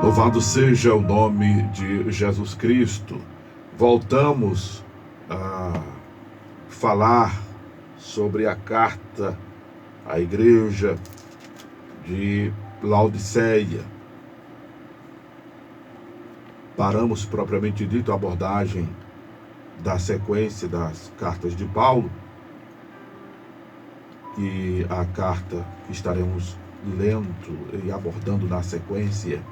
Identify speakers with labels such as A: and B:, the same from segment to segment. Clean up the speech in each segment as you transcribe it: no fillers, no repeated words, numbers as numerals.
A: Louvado seja o nome de Jesus Cristo. Voltamos a falar sobre a carta à igreja de Laodiceia. Paramos, propriamente dito, a abordagem da sequência das cartas de Paulo, e a carta que estaremos lendo e abordando na sequência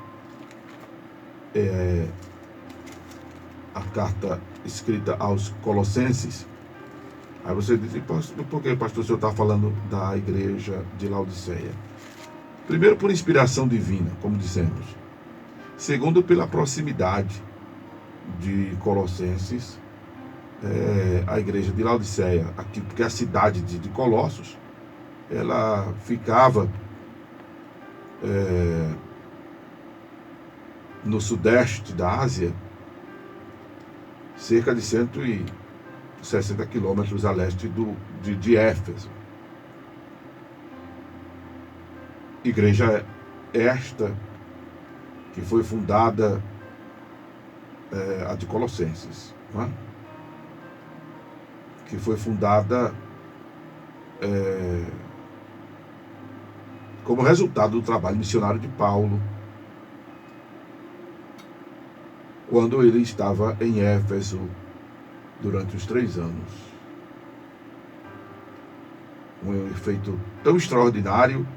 A: é a carta escrita aos Colossenses. Aí você diz, por que, pastor, o senhor está falando da igreja de Laodiceia? Primeiro, por inspiração divina, como dissemos. Segundo, pela proximidade de Colossenses, a igreja de Laodiceia, aqui, porque a cidade de Colossos, ela ficava no sudeste da Ásia, cerca de 160 quilômetros a leste de Éfeso. Igreja esta que foi fundada, a de Colossenses, não é? Que foi fundada como resultado do trabalho missionário de Paulo, quando ele estava em Éfeso durante os 3 anos. Um efeito tão extraordinário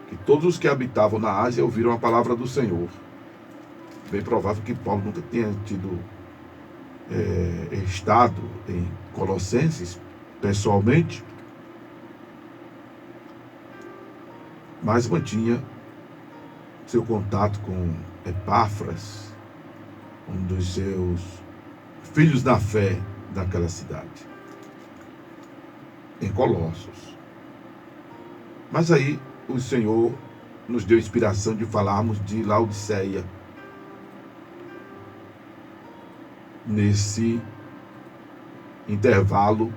A: que todos os que habitavam na Ásia ouviram a palavra do Senhor. Bem provável que Paulo nunca tenha tido estado em Colossenses pessoalmente, mas mantinha seu contato com Epáfras, um dos seus filhos da fé daquela cidade, em Colossos. Mas aí o Senhor nos deu inspiração de falarmos de Laodiceia nesse intervalo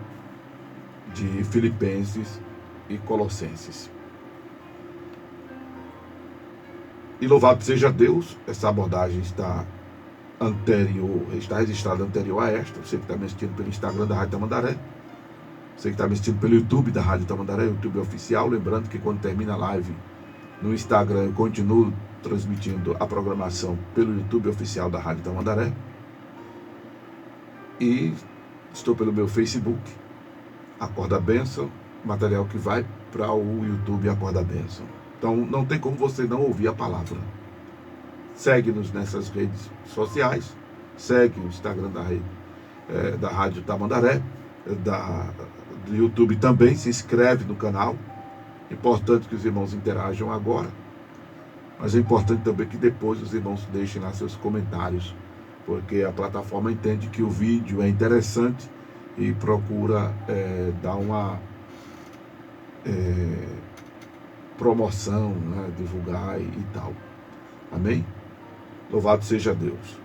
A: de Filipenses e Colossenses. E louvado seja Deus, essa abordagem está registrada anterior a esta. Você que está me assistindo pelo Instagram da Rádio Tamandaré, você que está me assistindo pelo YouTube da Rádio Tamandaré, YouTube oficial, lembrando que quando termina a live no Instagram, eu continuo transmitindo a programação pelo YouTube oficial da Rádio Tamandaré, e estou pelo meu Facebook, Acorda Bênção, material que vai para o YouTube Acorda Bênção. Então não tem como você não ouvir a palavra. Segue-nos nessas redes sociais, segue o Instagram da Rádio Tamandaré, do YouTube também, se inscreve no canal. Importante que os irmãos interajam agora, mas é importante também que depois os irmãos deixem lá seus comentários, porque a plataforma entende que o vídeo é interessante e procura dar uma promoção, né, divulgar e tal. Amém? Louvado seja Deus.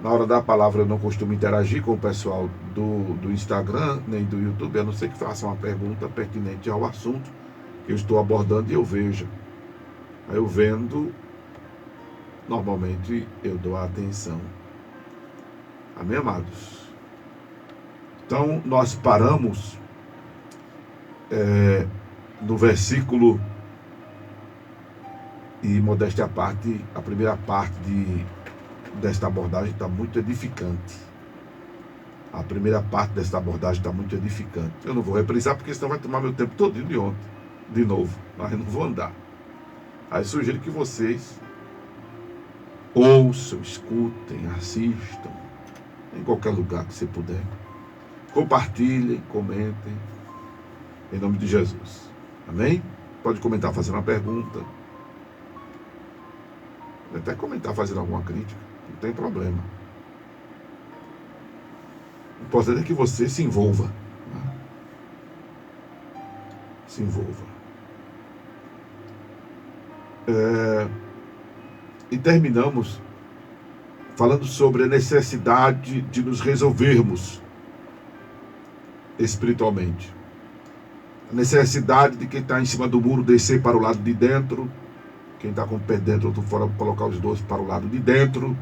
A: Na hora da palavra eu não costumo interagir com o pessoal do Instagram, nem do YouTube, a não ser que faça uma pergunta pertinente ao assunto que eu estou abordando e eu veja. Aí eu vendo, normalmente eu dou a atenção. Amém, amados? Então nós paramos no versículo, e modéstia à parte, a primeira parte desta abordagem está muito edificante. A primeira parte desta abordagem está muito edificante. Eu não vou reprisar, porque senão vai tomar meu tempo todo de ontem, de novo. Mas eu não vou andar. Aí sugiro que vocês ouçam, escutem, assistam, em qualquer lugar que você puder. Compartilhem, comentem, em nome de Jesus. Amém? Pode comentar fazendo uma pergunta. Pode até comentar fazendo alguma crítica. Não tem problema. O importante é que você se envolva. Né? Se envolva. E terminamos falando sobre a necessidade de nos resolvermos espiritualmente. A necessidade de quem está em cima do muro descer para o lado de dentro Quem está com o pé dentro, outro fora, colocar os dois para o lado de dentro.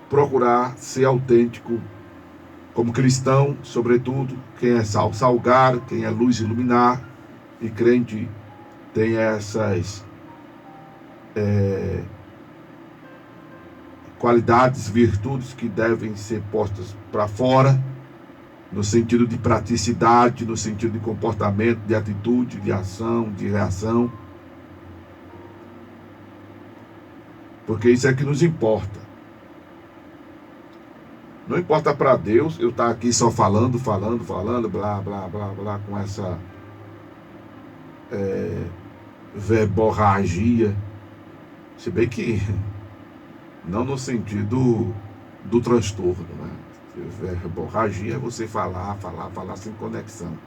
A: Procurar ser autêntico como cristão, sobretudo. Quem é sal, salgar. Quem é luz, iluminar. E crente tem essas qualidades, virtudes que devem ser postas para fora, no sentido de praticidade, no sentido de comportamento, de atitude, de ação, de reação. Porque isso é que nos importa. Não importa para Deus eu estar aqui só falando, blá, blá, blá, blá, com essa verborragia. Se bem que não no sentido do transtorno, né? Verborragia é você falar sem conexão,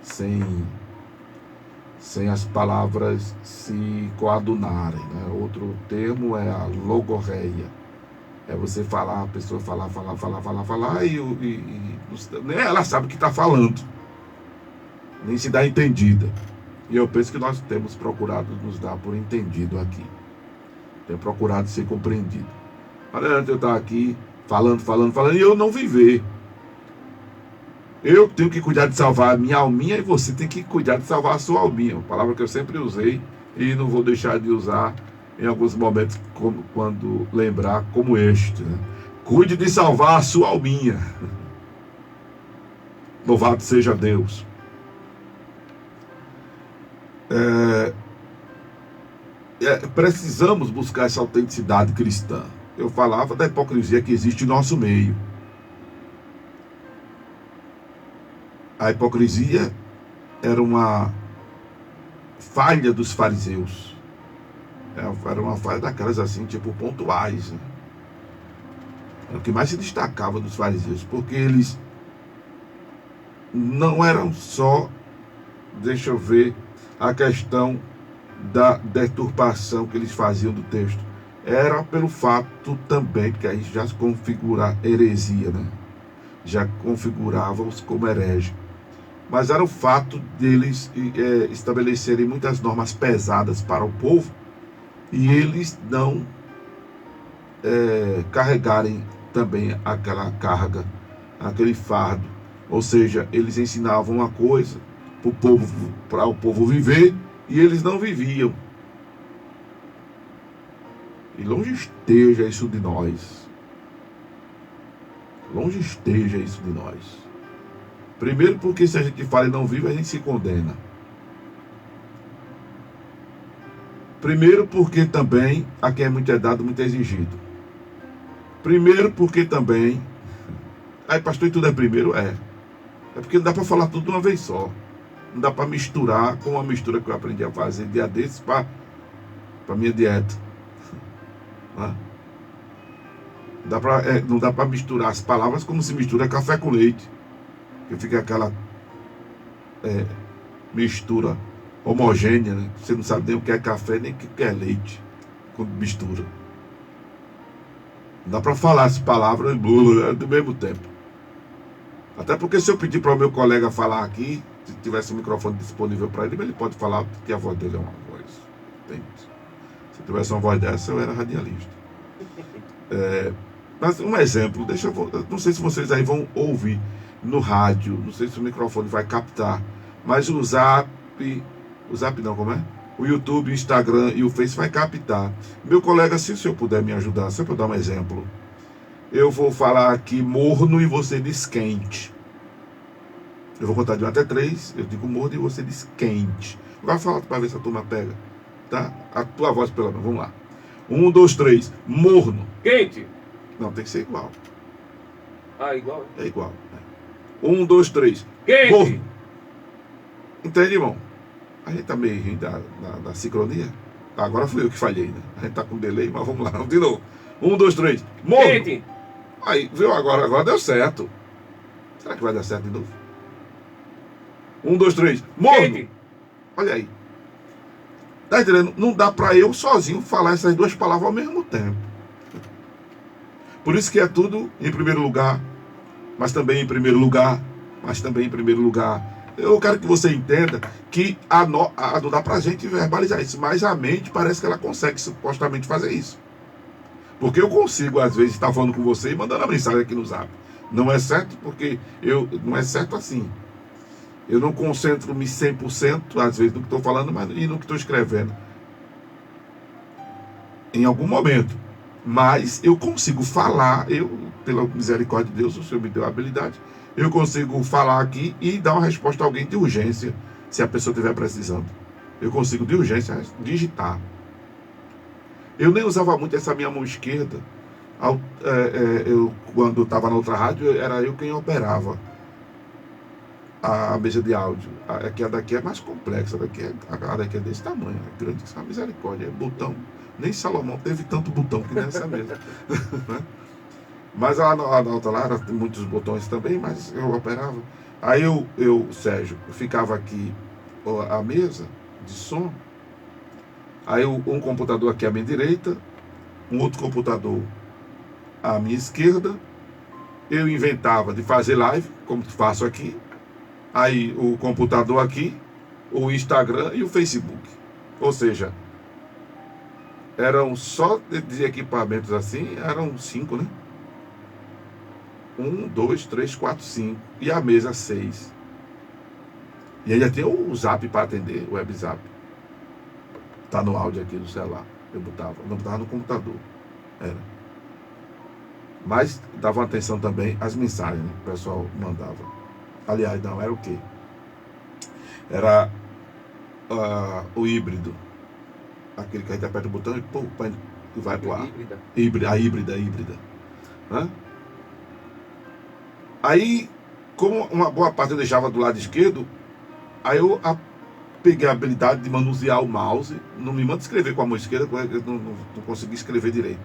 A: sem as palavras se coadunarem, né? Outro termo é a logorreia, é você falar, a pessoa falar e nem ela sabe o que está falando, nem se dá entendida. E eu penso que nós temos procurado nos dar por entendido aqui, temos procurado ser compreendido. Não adianta eu estar aqui falando e eu não viver. Eu tenho que cuidar de salvar a minha alminha e você tem que cuidar de salvar a sua alminha. Uma palavra que eu sempre usei e não vou deixar de usar em alguns momentos, quando lembrar, como este, né? Cuide de salvar a sua alminha. Louvado seja Deus. Precisamos buscar essa autenticidade cristã. Eu falava da hipocrisia que existe em nosso meio. A hipocrisia era uma falha dos fariseus. Era uma falha daquelas assim, tipo pontuais, né? Era o que mais se destacava dos fariseus, porque eles não eram só, deixa eu ver, a questão da deturpação que eles faziam do texto. Era pelo fato também, porque aí já se configura heresia, né? Já configurava-os como herege. Mas era o fato deles estabelecerem muitas normas pesadas para o povo e eles não carregarem também aquela carga, aquele fardo. Ou seja, eles ensinavam uma coisa para o povo viver e eles não viviam. E longe esteja isso de nós. Longe esteja isso de nós. Primeiro porque se a gente fala e não vive, a gente se condena. Primeiro porque também a quem é muito dado, muito é exigido. Primeiro porque também... Aí pastor, e tudo é primeiro? É porque não dá para falar tudo de uma vez só. Não dá para misturar com uma mistura que eu aprendi a fazer dia desses para minha dieta. Não dá para misturar as palavras como se mistura café com leite, que fica aquela mistura homogênea, né? Você não sabe nem o que é café nem o que é leite quando mistura. Não dá para falar as palavras do mesmo tempo. Até porque se eu pedir para o meu colega falar aqui, se tivesse o microfone disponível para ele pode falar que a voz dele é uma voz. Entende? Se tivesse uma voz dessa, eu era radialista. Mas um exemplo, não sei se vocês aí vão ouvir no rádio, não sei se o microfone vai captar, mas o Zap não, como é? O YouTube, o Instagram e o Face vai captar. Meu colega, se o senhor puder me ajudar, só para dar um exemplo, eu vou falar aqui morno e você diz quente. Eu vou contar de 1 até 3, eu digo morno e você diz quente. Agora fala para ver se a turma pega, tá? A tua voz pelo menos, vamos lá. 1, 2, 3, morno.
B: Quente.
A: Não, tem que ser igual.
B: Ah, igual?
A: É igual. 1, 2, 3.
B: Quente.
A: Morno. Entende, irmão? A gente tá meio rindo da sincronia. Agora fui eu que falhei, né? A gente tá com delay, mas vamos lá, de novo. 1, 2, 3. Morno.
B: Quente.
A: Aí, viu? Agora deu certo. Será que vai dar certo de novo? 1, 2, 3. Morno.
B: Quente.
A: Olha aí. Tá entendendo? Não dá para eu sozinho falar essas duas palavras ao mesmo tempo. Por isso que é tudo em primeiro lugar, mas também em primeiro lugar, mas também em primeiro lugar. Eu quero que você entenda que não dá pra gente verbalizar isso, mas a mente parece que ela consegue supostamente fazer isso. Porque eu consigo, às vezes, estar falando com você e mandando a mensagem aqui no Zap. Não é certo porque não é certo assim. Eu não concentro-me 100%, às vezes, no que estou falando e no que estou escrevendo. Em algum momento. Mas eu consigo falar, pela misericórdia de Deus, o Senhor me deu a habilidade, eu consigo falar aqui e dar uma resposta a alguém de urgência, se a pessoa estiver precisando. Eu consigo, de urgência, digitar. Eu nem usava muito essa minha mão esquerda. Quando estava na outra rádio, era eu quem operava a mesa de áudio. A daqui é mais complexa, a daqui é desse tamanho, é grande, essa misericórdia, é botão. Nem Salomão teve tanto botão que nessa mesa. Mas a outra lá, tem muitos botões também, mas eu operava. Aí Sérgio, eu ficava aqui a mesa de som. Aí um computador aqui à minha direita, um outro computador à minha esquerda. Eu inventava de fazer live, como faço aqui. Aí o computador aqui, o Instagram e o Facebook. Ou seja, eram só de equipamentos assim, eram 5, né? 1, 2, 3, 4, 5. E a mesa 6. E ainda tem o Zap para atender, o WebZap. Tá no áudio aqui do celular. Eu botava no computador. Era. Mas dava atenção também às mensagens, né, que o pessoal mandava. Aliás, não, era o quê? Era o híbrido. Aquele que a gente aperta o botão e pum, vai pro ar. A híbrida. Né? Aí, como uma boa parte eu deixava do lado esquerdo, aí eu peguei a habilidade de manusear o mouse. Não me manda escrever com a mão esquerda, porque eu não consegui escrever direito.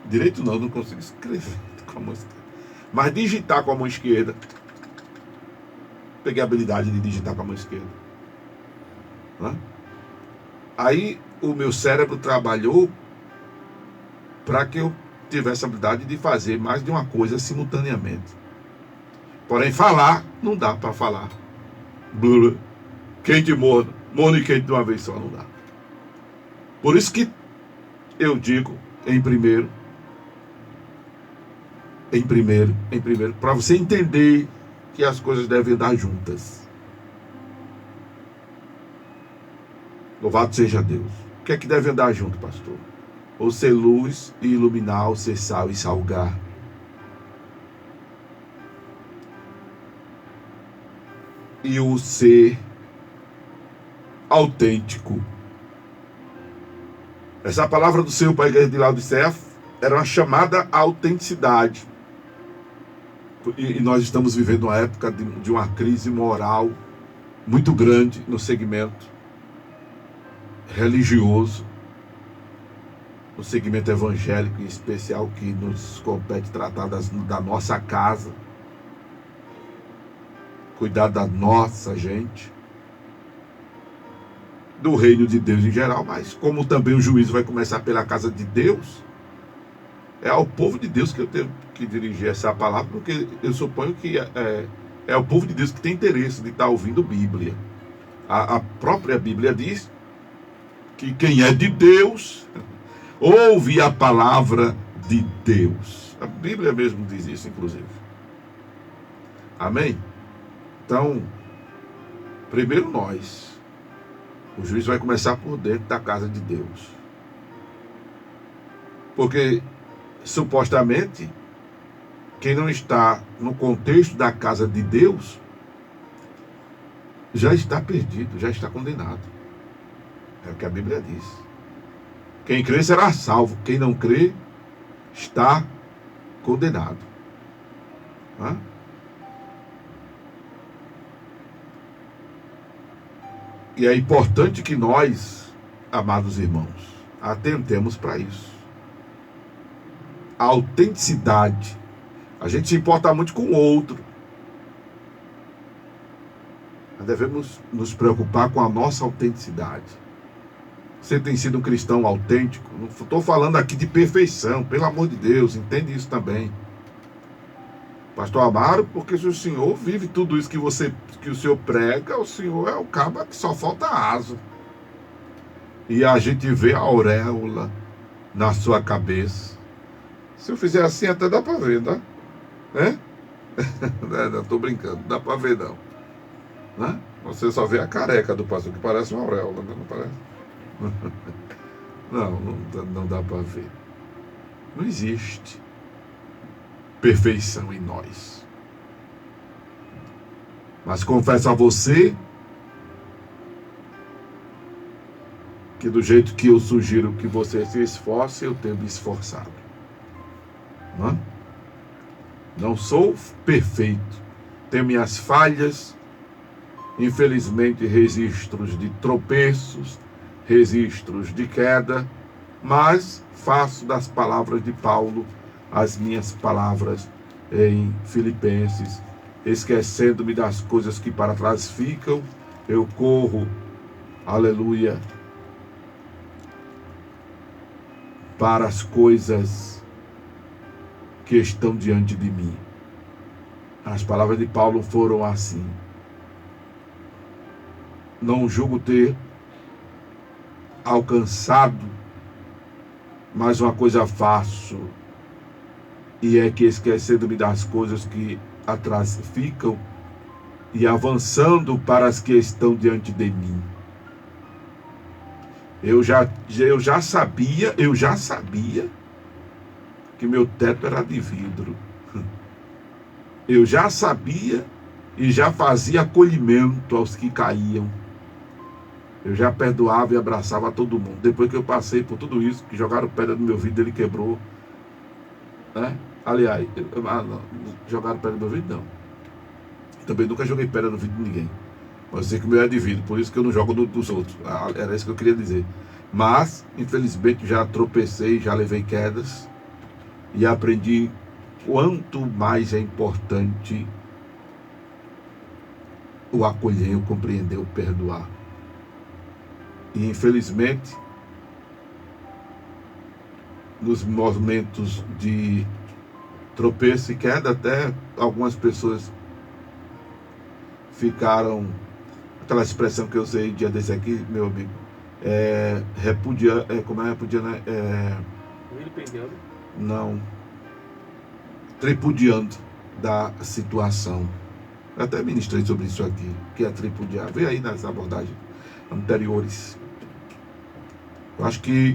A: Direito não consigo escrever com a mão esquerda. Mas digitar com a mão esquerda, peguei a habilidade de digitar com a mão esquerda. Né? Aí o meu cérebro trabalhou para que eu tivesse a habilidade de fazer mais de uma coisa simultaneamente. Porém, falar, não dá para falar. Quente morno e quente de uma vez só, não dá. Por isso que eu digo, em primeiro, para você entender que as coisas devem andar juntas. Louvado seja Deus. O que é que deve andar junto, pastor? Ou ser luz e iluminar, ou ser sal e salgar. E o ser autêntico. Essa palavra do Senhor para a igreja de Laodiceia era uma chamada à autenticidade. E nós estamos vivendo uma época de uma crise moral muito grande no segmento religioso, no segmento evangélico em especial, que nos compete tratar da nossa casa, cuidar da nossa gente, do reino de Deus em geral, mas como também o juízo vai começar pela casa de Deus, é ao povo de Deus que eu tenho que dirigir essa palavra, porque eu suponho que é o povo de Deus que tem interesse de estar ouvindo Bíblia. A própria Bíblia diz que quem é de Deus ouve a palavra de Deus. A Bíblia mesmo diz isso, inclusive. Amém? Então, primeiro nós. O juízo vai começar por dentro da casa de Deus. Porque, supostamente, quem não está no contexto da casa de Deus já está perdido, já está condenado. É o que a Bíblia diz. Quem crê será salvo. Quem não crê está condenado. Hã? E é importante que nós, amados irmãos, atentemos para isso. A autenticidade. A gente se importa muito com o outro. Nós devemos nos preocupar com a nossa autenticidade. Você tem sido um cristão autêntico? Não estou falando aqui de perfeição, pelo amor de Deus, entende isso também. Pastor Amaro, porque se o senhor vive tudo isso que o senhor prega, o senhor é o cabo que só falta asa. E a gente vê a auréola na sua cabeça. Se eu fizer assim, até dá para ver, né? Não estou brincando, não dá para ver não. Né? Você só vê a careca do pastor, que parece uma auréola, não parece? Não dá para ver. Não existe perfeição em nós. Mas confesso a você que do jeito que eu sugiro que você se esforce, eu tenho me esforçado. Não sou perfeito. Tenho minhas falhas, infelizmente registros de tropeços, registros de queda, mas faço das palavras de Paulo as minhas palavras em Filipenses, esquecendo-me das coisas que para trás ficam, eu corro, aleluia, para as coisas que estão diante de mim. As palavras de Paulo foram assim: não julgo ter alcançado, mas uma coisa faço, e é que esquecendo-me das coisas que atrás ficam e avançando para as que estão diante de mim. Eu já sabia que meu teto era de vidro. Eu já sabia e já fazia acolhimento aos que caíam. Eu já perdoava e abraçava todo mundo. Depois que eu passei por tudo isso, que jogaram pedra no meu vidro, ele quebrou. Né? Aliás, não, jogaram pedra no meu vidro, não. Também nunca joguei pedra no vidro de ninguém. Mas eu sei que o meu é de vidro, por isso que eu não jogo dos outros. Era isso que eu queria dizer. Mas, infelizmente, já tropecei, já levei quedas. E aprendi quanto mais é importante o acolher, o compreender, o perdoar. E, infelizmente, nos momentos de tropeço e queda, até algumas pessoas ficaram, aquela expressão que eu usei dia desse aqui, meu amigo, como é repudiando?
B: Vilipendiando?
A: Não. Tripudiando da situação. Eu até ministrei sobre isso aqui, que é tripudiar. Vê aí nas abordagens anteriores. Eu acho que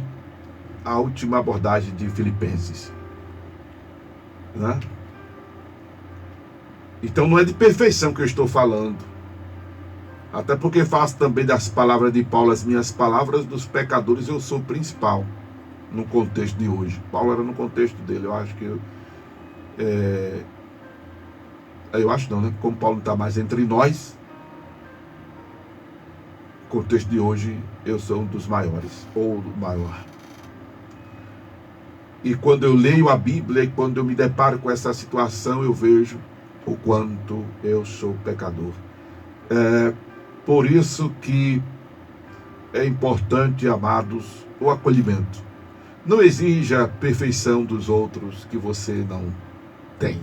A: a última abordagem de Filipenses. Né? Então não é de perfeição que eu estou falando. Até porque faço também das palavras de Paulo as minhas palavras, dos pecadores eu sou o principal. No contexto de hoje. Paulo era no contexto dele. Eu acho que eu acho não, né? Como Paulo não está mais entre nós, no contexto de hoje eu sou um dos maiores, ou o maior. E quando eu leio a Bíblia e quando eu me deparo com essa situação, eu vejo o quanto eu sou pecador. Por isso que é importante, amados, o acolhimento. Não exija a perfeição dos outros que você não tem.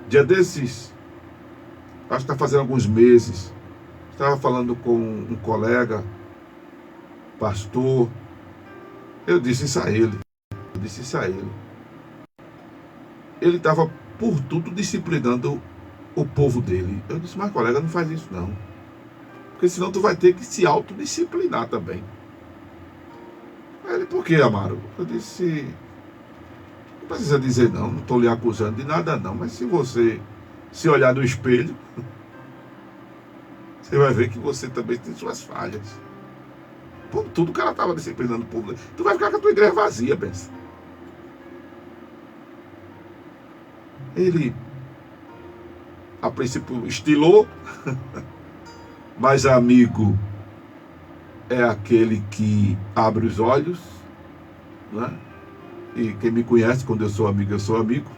A: Dia desses, acho que está fazendo alguns meses, estava falando com um colega, pastor, eu disse isso a ele. Ele estava por tudo disciplinando o povo dele. Eu disse, mas colega, não faz isso não. Porque senão tu vai ter que se autodisciplinar também. Aí ele, por que, Amaro? Eu disse, não precisa dizer não estou lhe acusando de nada não, mas se você se olhar no espelho, você vai ver que você também tem suas falhas. Por tudo que ela estava disciplinando o povo. Tu vai ficar com a tua igreja vazia, pensa. Ele, a princípio, estilou, mas amigo é aquele que abre os olhos, né? E quem me conhece, quando eu sou amigo, eu sou amigo.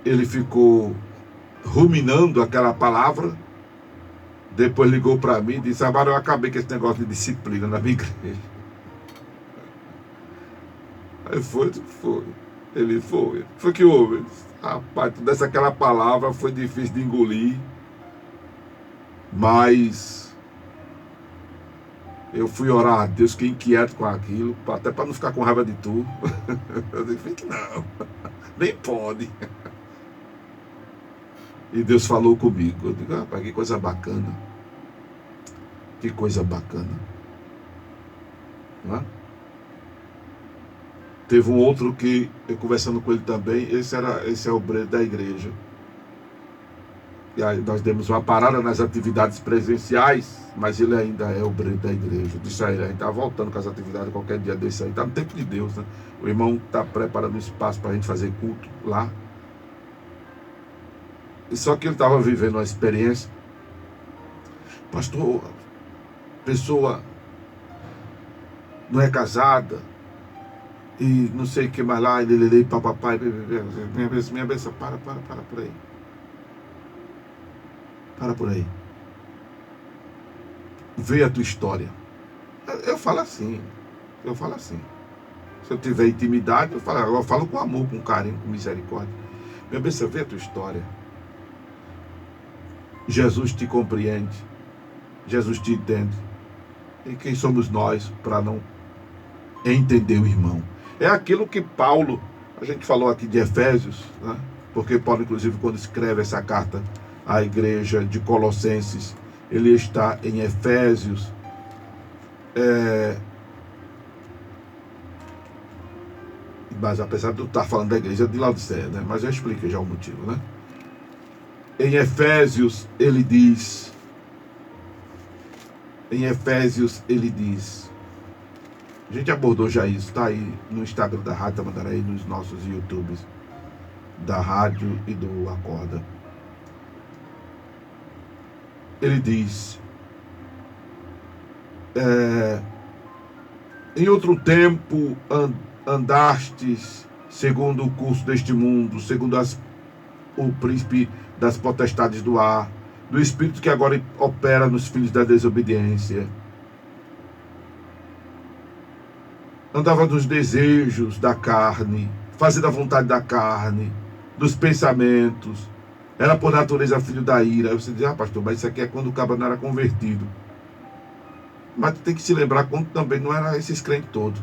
A: Ele ficou ruminando aquela palavra, depois ligou para mim e disse, agora eu acabei com esse negócio de disciplina na minha igreja. Aí foi. Ele foi. Foi que houve. Rapaz, tu desse aquela palavra, foi difícil de engolir. Mas eu fui orar a Deus, fiquei inquieto com aquilo, até para não ficar com raiva de tu. Eu disse, que não, nem pode. E Deus falou comigo. Eu digo, rapaz, que coisa bacana. Que coisa bacana. Não é? Teve um outro que, eu conversando com ele também, esse é o obreiro da igreja. E aí nós demos uma parada nas atividades presenciais, mas ele ainda é obreiro da igreja. Disse a ele, a gente está voltando com as atividades qualquer dia desse aí. Está no tempo de Deus, né? O irmão está preparando um espaço para a gente fazer culto lá. E só que ele estava vivendo uma experiência. Pastor, pessoa não é casada, e não sei o que mais lá, ele papai, minha benção, para por aí. Para por aí. Vê a tua história. Eu falo assim. Se eu tiver intimidade, eu falo com amor, com carinho, com misericórdia. Minha benção, vê a tua história. Jesus te compreende. Jesus te entende. E quem somos nós para não entender o irmão? É aquilo que Paulo, a gente falou aqui de Efésios, né? Porque Paulo, inclusive, quando escreve essa carta à igreja de Colossenses, ele está em Efésios, mas apesar de eu estar falando da igreja de Laodiceia, né? Mas eu expliquei já o motivo, né? Em Efésios ele diz, a gente abordou já isso, está aí no Instagram da Rádio Tamandaré e nos nossos YouTubes da rádio e do Acorda. Ele diz, em outro tempo andastes segundo o curso deste mundo, segundo o príncipe das potestades do ar, do espírito que agora opera nos filhos da desobediência. Andava nos desejos da carne, fazendo a vontade da carne, dos pensamentos. Era por natureza filho da ira. Aí você diz, pastor, mas isso aqui é quando o cabra não era convertido. Mas tem que se lembrar quando também não era esses crentes todos.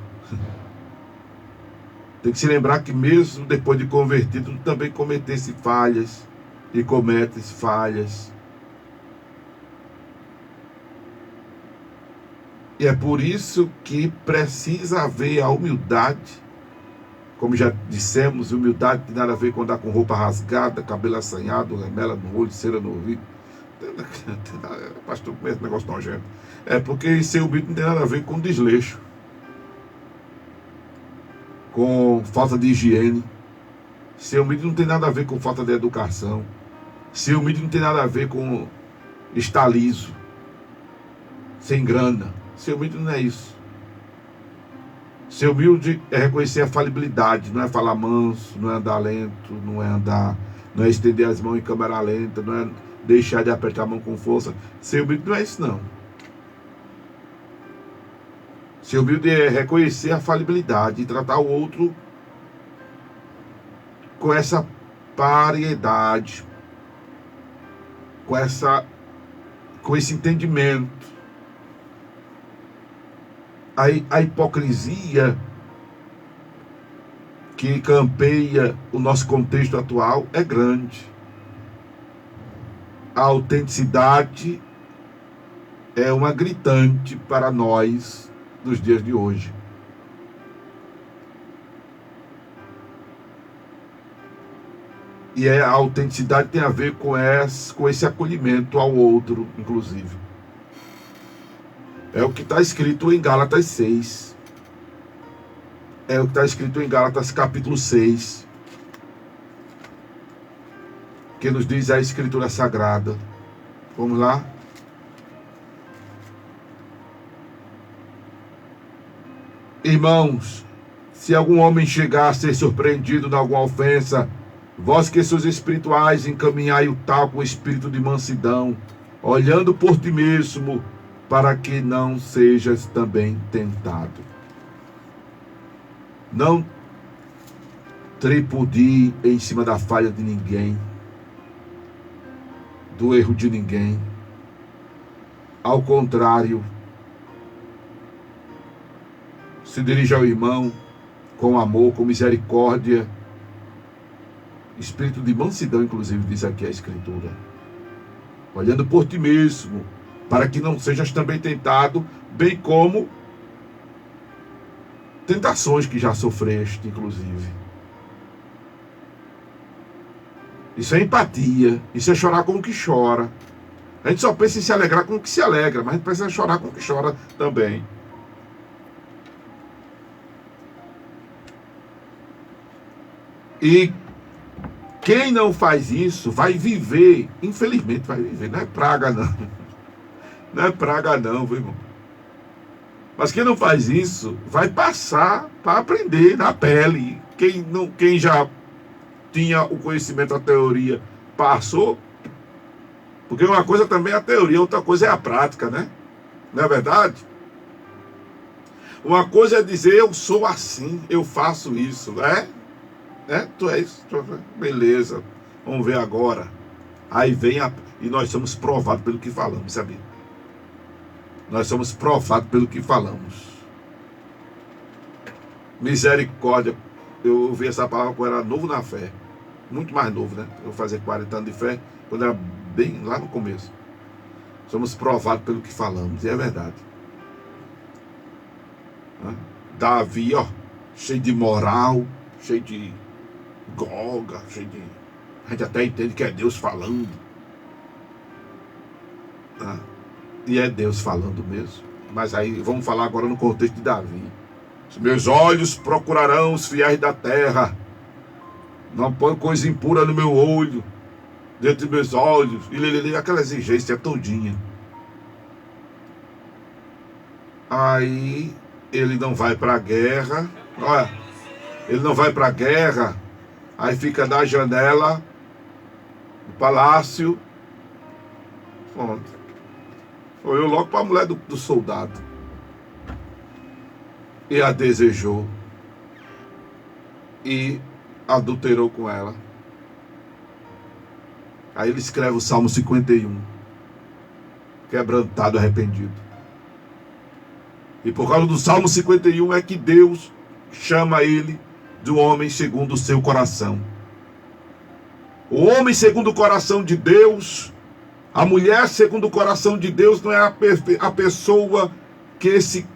A: Tem que se lembrar que mesmo depois de convertido, também cometesse falhas. E comete falhas. E é por isso que precisa haver a humildade. Como já dissemos, humildade tem nada a ver com andar com roupa rasgada, cabelo assanhado, remela no olho, cera no ouvido. Pastor, esse negócio nojento. É porque ser humilde não tem nada a ver com desleixo, com falta de higiene. Ser humilde não tem nada a ver com falta de educação. Ser humilde não tem nada a ver com estar liso, sem grana. Ser humilde não é isso. Ser humilde é reconhecer a falibilidade, não é falar manso, não é andar lento, não é estender as mãos em câmera lenta, não é deixar de apertar a mão com força. Ser humilde não é isso, não. Ser humilde é reconhecer a falibilidade e tratar o outro com essa pariedade, com esse entendimento. A hipocrisia que campeia o nosso contexto atual é grande. A autenticidade é uma gritante para nós dos dias de hoje. E a autenticidade tem a ver com esse acolhimento ao outro, inclusive. É o que está escrito em Gálatas 6. É o que está escrito em Gálatas capítulo 6. Que nos diz a Escritura Sagrada. Vamos lá? Irmãos, se algum homem chegar a ser surpreendido em alguma ofensa, vós que sois espirituais, encaminhai o tal com espírito de mansidão, olhando por ti mesmo, para que não sejas também tentado. Não tripudir em cima da falha de ninguém, do erro de ninguém. Ao contrário, se dirige ao irmão com amor, com misericórdia, espírito de mansidão, inclusive, diz aqui a Escritura. Olhando por ti mesmo, para que não sejas também tentado, bem como tentações que já sofreste, inclusive. Isso é empatia, isso é chorar com o que chora. A gente só pensa em se alegrar com o que se alegra, mas a gente precisa chorar com o que chora também. E quem não faz isso vai viver, infelizmente vai viver, não é praga não. Não é praga não, viu, irmão? Mas quem não faz isso vai passar para aprender na pele. Quem já tinha o conhecimento, a teoria, passou. Porque uma coisa também é a teoria, outra coisa é a prática, né? Não é verdade? Uma coisa é dizer, eu sou assim, eu faço isso, né? Tu é isso, beleza, vamos ver agora. Aí vem e nós somos provados pelo que falamos, sabia? Nós somos provados pelo que falamos. Misericórdia, eu ouvi essa palavra quando eu era novo na fé, muito mais novo, né? Eu fazia 40 anos de fé, quando era bem lá no começo. Somos provados pelo que falamos, e é verdade. Davi, ó, cheio de moral, cheio de goga, cheio de... A gente até entende que é Deus falando. E é Deus falando mesmo. Mas aí vamos falar agora no contexto de Davi. Os meus olhos procurarão os fiéis da terra. Não põe coisa impura no meu olho, dentro dos meus olhos. E aquela exigência todinha. Aí ele não vai para a guerra. Olha, ele não vai para a guerra. Aí fica na janela do palácio. Pronto. Olhou logo para a mulher do soldado. E a desejou. E adulterou com ela. Aí ele escreve o Salmo 51. Quebrantado, arrependido. E por causa do Salmo 51 é que Deus chama ele do homem segundo o seu coração. O homem segundo o coração de Deus, a mulher segundo o coração de Deus, não é a pessoa que se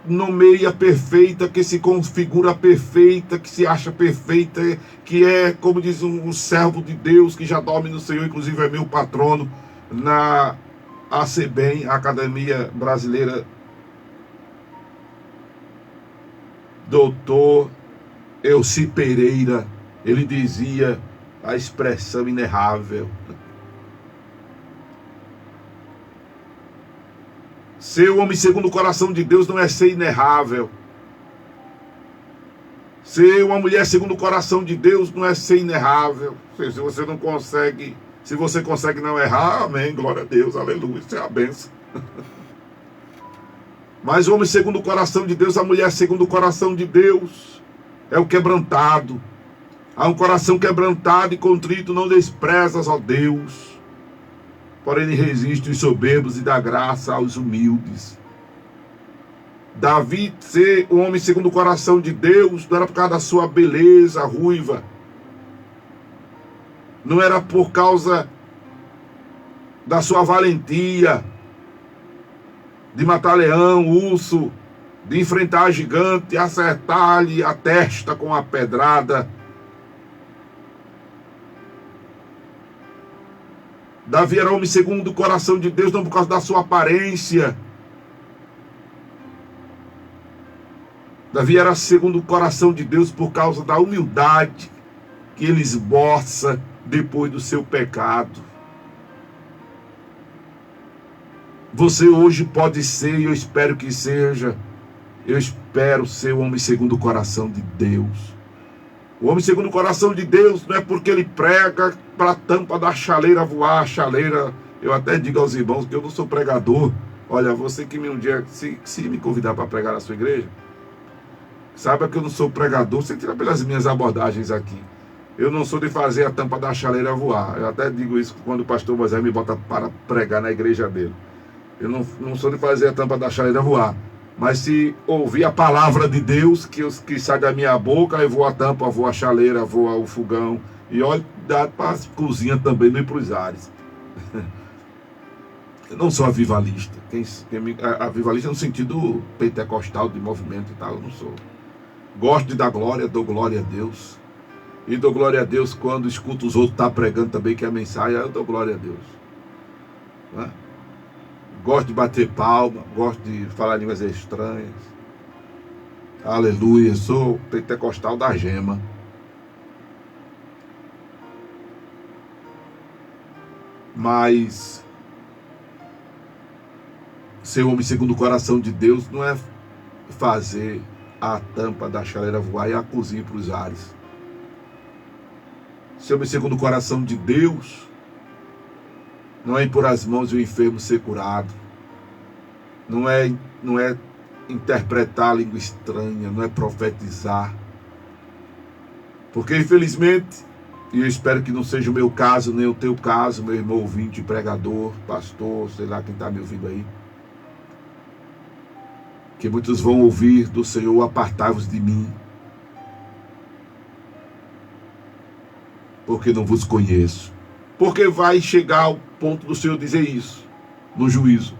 A: nomeia perfeita, que se configura perfeita, que se acha perfeita, que é, como diz um servo de Deus, que já dorme no Senhor, inclusive é meu patrono na ACBEM, a Academia Brasileira, doutor Elci Pereira. Ele dizia a expressão inerrável: ser homem segundo o coração de Deus não é ser inerrável. Ser uma mulher segundo o coração de Deus não é ser inerrável. Se você não consegue, se você consegue não errar, amém, glória a Deus, aleluia, isso é a bênção. Mas o homem segundo o coração de Deus, a mulher segundo o coração de Deus, é o quebrantado. Há um coração quebrantado e contrito, não desprezas, ó Deus. Porém ele resiste os soberbos e dá graça aos humildes. Davi ser um homem segundo o coração de Deus não era por causa da sua beleza ruiva. Não era por causa da sua valentia de matar leão, urso, de enfrentar gigante, acertar-lhe a testa com a pedrada. Davi era homem segundo o coração de Deus, não por causa da sua aparência. Davi era segundo o coração de Deus por causa da humildade que ele esboça depois do seu pecado. Você hoje pode ser, e eu espero que seja, eu espero ser o homem segundo o coração de Deus. O homem segundo o coração de Deus não é porque ele prega para a tampa da chaleira voar, a chaleira. Eu até digo aos irmãos que eu não sou pregador. Olha, você que um dia, se me convidar para pregar na sua igreja, Saiba que eu não sou pregador, você tira pelas minhas abordagens aqui. Eu não sou de fazer a tampa da chaleira voar. Eu até digo isso quando o pastor Moisés me bota para pregar na igreja dele. Eu não sou de fazer a tampa da chaleira voar. Mas se ouvir a palavra de Deus que sai da minha boca, eu vou a tampa, vou a chaleira, vou o fogão. E olha, dá para a cozinha também, não ir para os ares. Eu não sou avivalista. Avivalista no sentido pentecostal, de movimento e tal, eu não sou. Gosto de dar glória, dou glória a Deus. E dou glória a Deus quando escuto os outros estar pregando também, que é a mensagem, eu dou glória a Deus. Não é? Gosto de bater palma, gosto de falar línguas estranhas. Aleluia, sou pentecostal da gema. Mas ser homem segundo o coração de Deus não é fazer a tampa da chaleira voar e a cozinha para os ares. Ser homem segundo o coração de Deus não é impor as mãos e o enfermo ser curado. Não é interpretar a língua estranha, não é profetizar. Porque infelizmente, e eu espero que não seja o meu caso, nem o teu caso, meu irmão ouvinte, pregador, pastor, sei lá quem está me ouvindo aí, que muitos vão ouvir do Senhor: apartai-vos de mim, porque não vos conheço. Porque vai chegar ao ponto do Senhor dizer isso no juízo,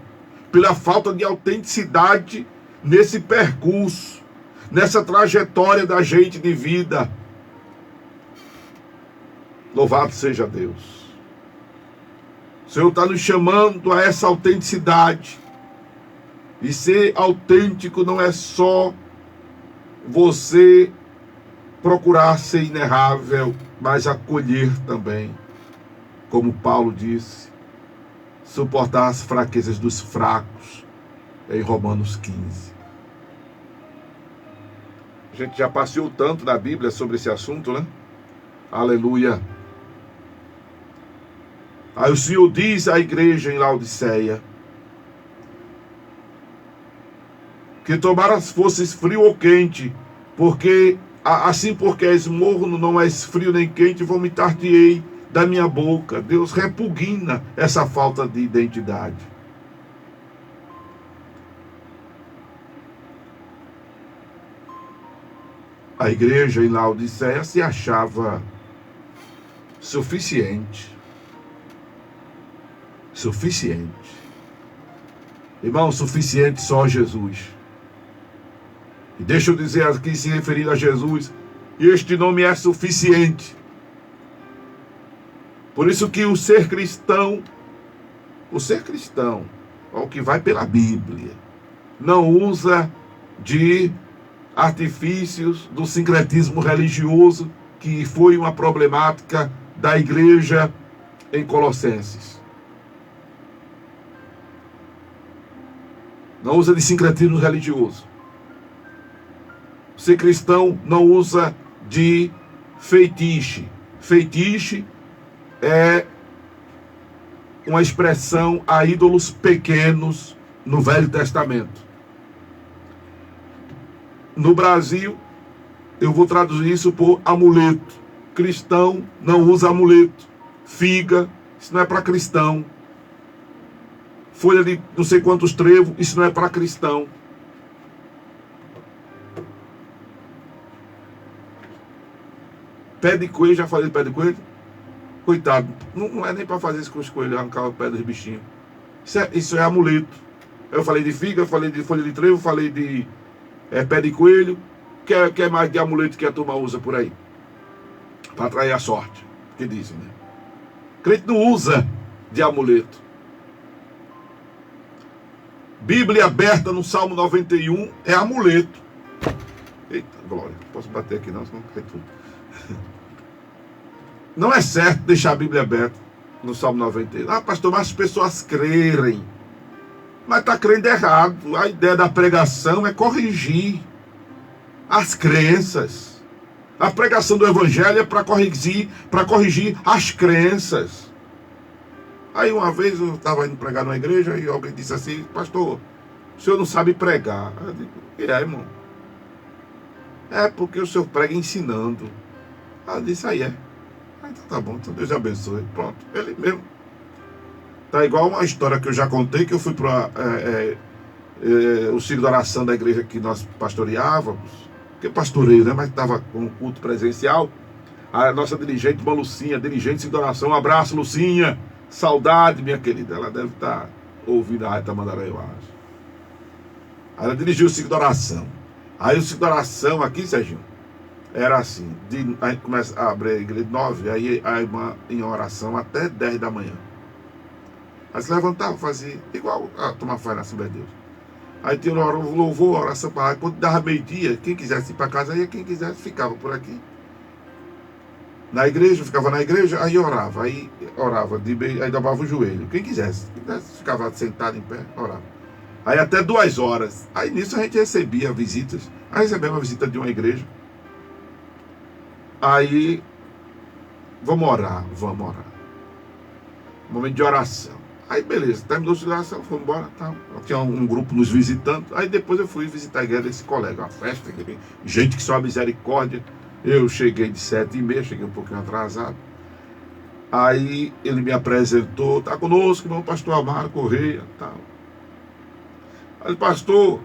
A: pela falta de autenticidade nesse percurso, nessa trajetória da gente de vida. Louvado seja Deus. O Senhor está nos chamando a essa autenticidade. E ser autêntico não é só você procurar ser inerrável, mas acolher também, como Paulo disse, suportar as fraquezas dos fracos, em Romanos 15. A gente já passeou tanto na Bíblia sobre esse assunto, né? Aleluia. Aí o Senhor diz à igreja em Laodiceia que tomaras fosses frio ou quente, porque assim porque és morno, não és frio nem quente, vomitar-te-ei da minha boca. Deus repugna essa falta de identidade. A igreja em Laodiceia se achava suficiente. Irmão, suficiente só Jesus. E deixa eu dizer aqui, se referindo a Jesus, este nome é suficiente. Por isso que o ser cristão, o que vai pela Bíblia, não usa de artifícios do sincretismo religioso, que foi uma problemática da igreja em Colossenses. Não usa de sincretismo religioso. Ser cristão não usa de feitiço. Feitiço é uma expressão a ídolos pequenos no Velho Testamento. No Brasil, eu vou traduzir isso por amuleto. Cristão não usa amuleto. Figa, isso não é para cristão. Folha de não sei quantos trevos, isso não é para cristão. Pé de coelho, já falei de pé de coelho? Coitado, não é nem para fazer isso com os coelhos, arrancar o pé dos bichinhos. Isso é amuleto. Eu falei de figa, eu falei de folha de trevo, falei de pé de coelho. Que é mais de amuleto que a turma usa por aí? Para atrair a sorte, que dizem, né? Crente não usa de amuleto. Bíblia aberta no Salmo 91 é amuleto. Eita, glória, não posso bater aqui não, senão cai tudo. Não é certo deixar a Bíblia aberta no Salmo 91. Ah, pastor, mas as pessoas crerem. Mas está crendo errado. A ideia da pregação é corrigir as crenças. A pregação do Evangelho é para corrigir as crenças. Aí uma vez eu estava indo pregar numa igreja e alguém disse assim: pastor, o senhor não sabe pregar. Eu digo: irmão? É porque o senhor prega ensinando. Ela disse, aí é. Ah, então tá bom, então Deus abençoe. Pronto, ele mesmo. Tá igual uma história que eu já contei, que eu fui para o ciclo de oração da igreja que nós pastoreávamos, que pastoreio, né? Mas estava com um culto presencial. A nossa dirigente, uma Lucinha, dirigente de oração, um abraço, Lucinha, saudade, minha querida. Ela deve estar ouvindo a Rádio Tamandaré, eu acho. Aí ela dirigiu o ciclo de oração. Aí o ciclo de oração aqui, Serginho, era assim, a gente começa a abrir a igreja de 9, aí a irmã em oração até 10 da manhã. Aí se levantava, fazia igual a tomar fé na Assembleia de Deus. Aí tinha o louvor, a oração para lá. Quando dava meio-dia, quem quisesse ir para casa ia, quem quisesse ficava por aqui. Na igreja, ficava na igreja, aí orava, aí dobrava o joelho. Quem quisesse ficava sentado em pé, orava. Aí até 2 horas. Aí nisso a gente recebia visitas. Aí recebemos uma visita de uma igreja. Aí, vamos orar. Momento de oração. Aí beleza, terminou a oração, fomos embora, tá. Tinha um grupo nos visitando. Aí depois eu fui visitar a igreja desse colega, uma festa, gente que só a misericórdia. Eu cheguei de 7h30, cheguei um pouquinho atrasado. Aí ele me apresentou, tá conosco, irmão pastor Amaro Correia, tal. Aí, pastor,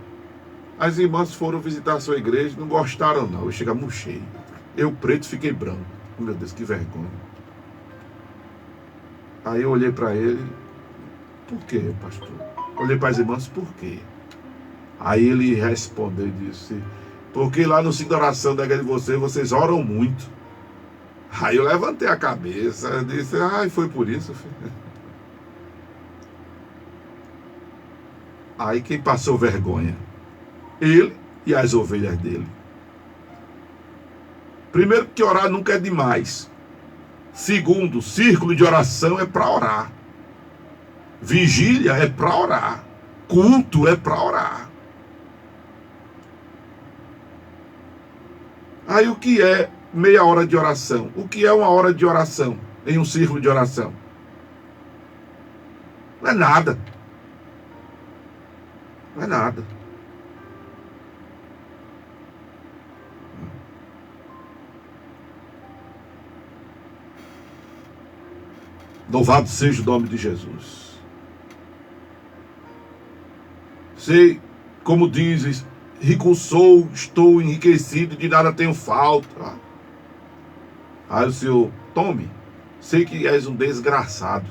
A: as irmãs foram visitar a sua igreja, não gostaram não, eu cheguei murchei. Eu preto fiquei branco. Meu Deus, que vergonha. Aí eu olhei para ele, por quê, pastor? Olhei para as irmãs, por quê? Aí ele respondeu e disse, porque lá no ciclo de oração da igreja de vocês oram muito. Aí eu levantei a cabeça, disse, foi por isso, filho. Aí quem passou vergonha? Ele e as ovelhas dele. Primeiro, que orar nunca é demais. Segundo, círculo de oração é para orar. Vigília é para orar. Culto é para orar. Aí o que é meia hora de oração? O que é uma hora de oração em um círculo de oração? Não é nada. Não é nada. Louvado seja o nome de Jesus. Sei, como dizes, rico sou, estou enriquecido, de nada tenho falta. Aí o Senhor, tome, sei que és um desgraçado,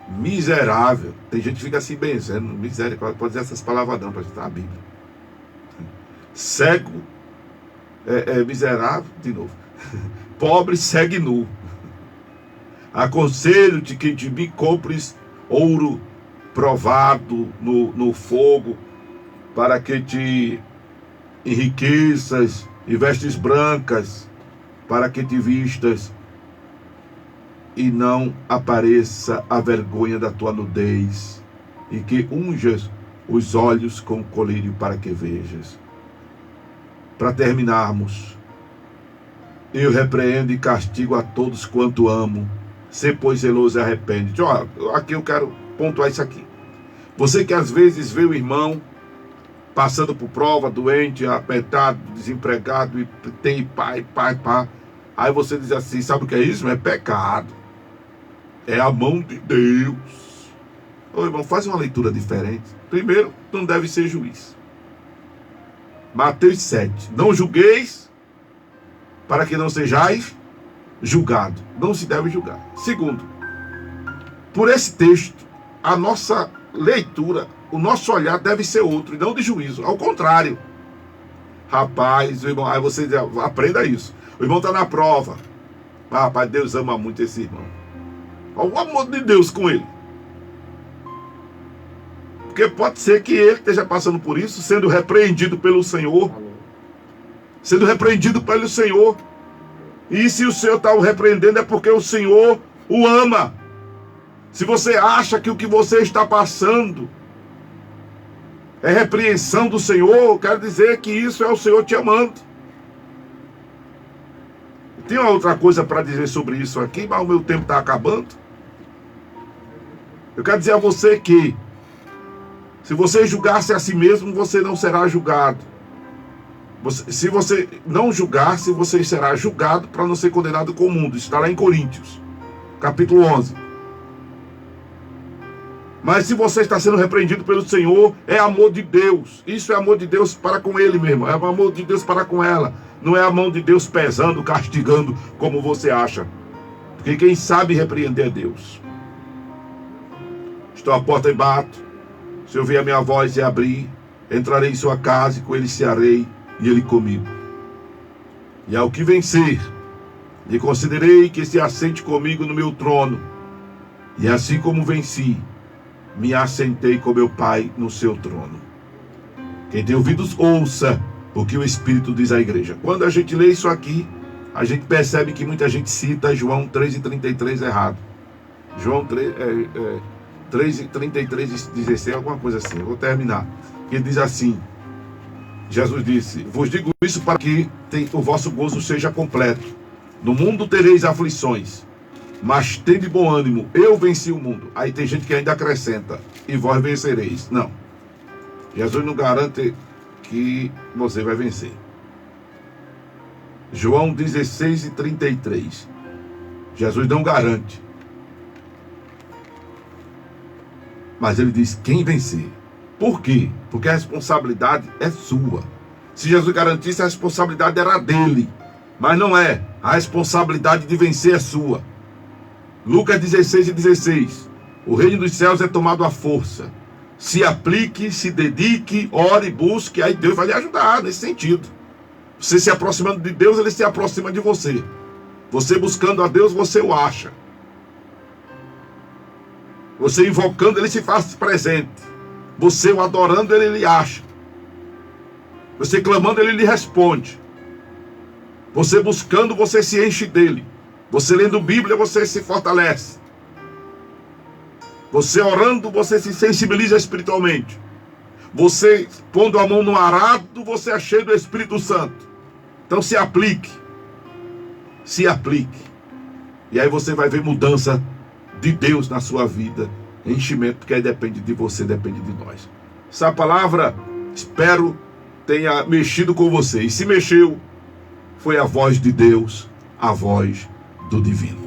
A: miserável. Tem gente que fica assim benzendo, misericórdia, pode dizer essas palavras não para citar a Bíblia. Cego, miserável, de novo. Pobre, segue nu. Aconselho-te que de mim compres ouro provado no fogo, para que te enriqueças, e vestes brancas, para que te vistas, e não apareça a vergonha da tua nudez, e que unjas os olhos com colírio para que vejas. Para terminarmos, eu repreendo e castigo a todos quanto amo. Se pois zeloso e arrepende. Aqui eu quero pontuar isso aqui. Você que às vezes vê o irmão passando por prova, doente, apertado, desempregado, e tem pai. Aí você diz assim, sabe o que é isso? É pecado. É a mão de Deus. Ô irmão, faz uma leitura diferente. Primeiro, não deve ser juiz. Mateus 7. Não julgueis, para que não sejais julgado. Não se deve julgar. Segundo, por esse texto, a nossa leitura, o nosso olhar deve ser outro, e não de juízo. Ao contrário. Rapaz, o irmão, aí você aprenda isso. O irmão está na prova. Rapaz, Deus ama muito esse irmão. Olha o amor de Deus com ele. Porque pode ser que ele esteja passando por isso, sendo repreendido pelo Senhor. Sendo repreendido pelo Senhor. E se o Senhor está o repreendendo, é porque o Senhor o ama. Se você acha que o que você está passando é repreensão do Senhor, quero dizer que isso é o Senhor te amando. Tem uma outra coisa para dizer sobre isso aqui, mas o meu tempo está acabando. Eu quero dizer a você que, se você julgasse a si mesmo, você não será julgado. Se você não julgar-se, você será julgado para não ser condenado com o mundo. Isso está lá em Coríntios, capítulo 11. Mas se você está sendo repreendido pelo Senhor, é amor de Deus. Isso é amor de Deus para com ele mesmo. É amor de Deus para com ela. Não é a mão de Deus pesando, castigando, como você acha. Porque quem sabe repreender é Deus. Estou à porta e bato. Se ouvir a minha voz e abrir, entrarei em sua casa e com ele cearei e ele comigo. E ao que vencer, lhe considerei que se assente comigo no meu trono. E assim como venci, me assentei com meu Pai no seu trono. Quem tem ouvidos, ouça o que o Espírito diz à igreja. Quando a gente lê isso aqui, a gente percebe que muita gente cita João 3,33 errado. João 3,33, 16, alguma coisa assim. Eu vou terminar. Ele diz assim, Jesus disse, vos digo isso para que o vosso gozo seja completo. No mundo tereis aflições, mas tende bom ânimo, eu venci o mundo. Aí tem gente que ainda acrescenta, e vós vencereis. Não. Jesus não garante que você vai vencer. João 16:33. Jesus não garante. Mas ele diz, quem vencer? Por quê? Porque a responsabilidade é sua. Se Jesus garantisse, a responsabilidade era dele. Mas não é. A responsabilidade de vencer é sua. Lucas 16:16. O reino dos céus é tomado à força. Se aplique, se dedique, ore, busque, aí Deus vai lhe ajudar nesse sentido. Você se aproximando de Deus, ele se aproxima de você. Você buscando a Deus, você o acha. Você invocando, ele se faz presente. Você o adorando, ele lhe acha. Você clamando, ele lhe responde. Você buscando, você se enche dele. Você lendo Bíblia, você se fortalece. Você orando, você se sensibiliza espiritualmente. Você pondo a mão no arado, você é cheio do Espírito Santo. Então se aplique. Se aplique. E aí você vai ver mudança de Deus na sua vida. Enchimento, porque aí depende de você, depende de nós. Essa palavra, espero, tenha mexido com você. E se mexeu, foi a voz de Deus, a voz do divino.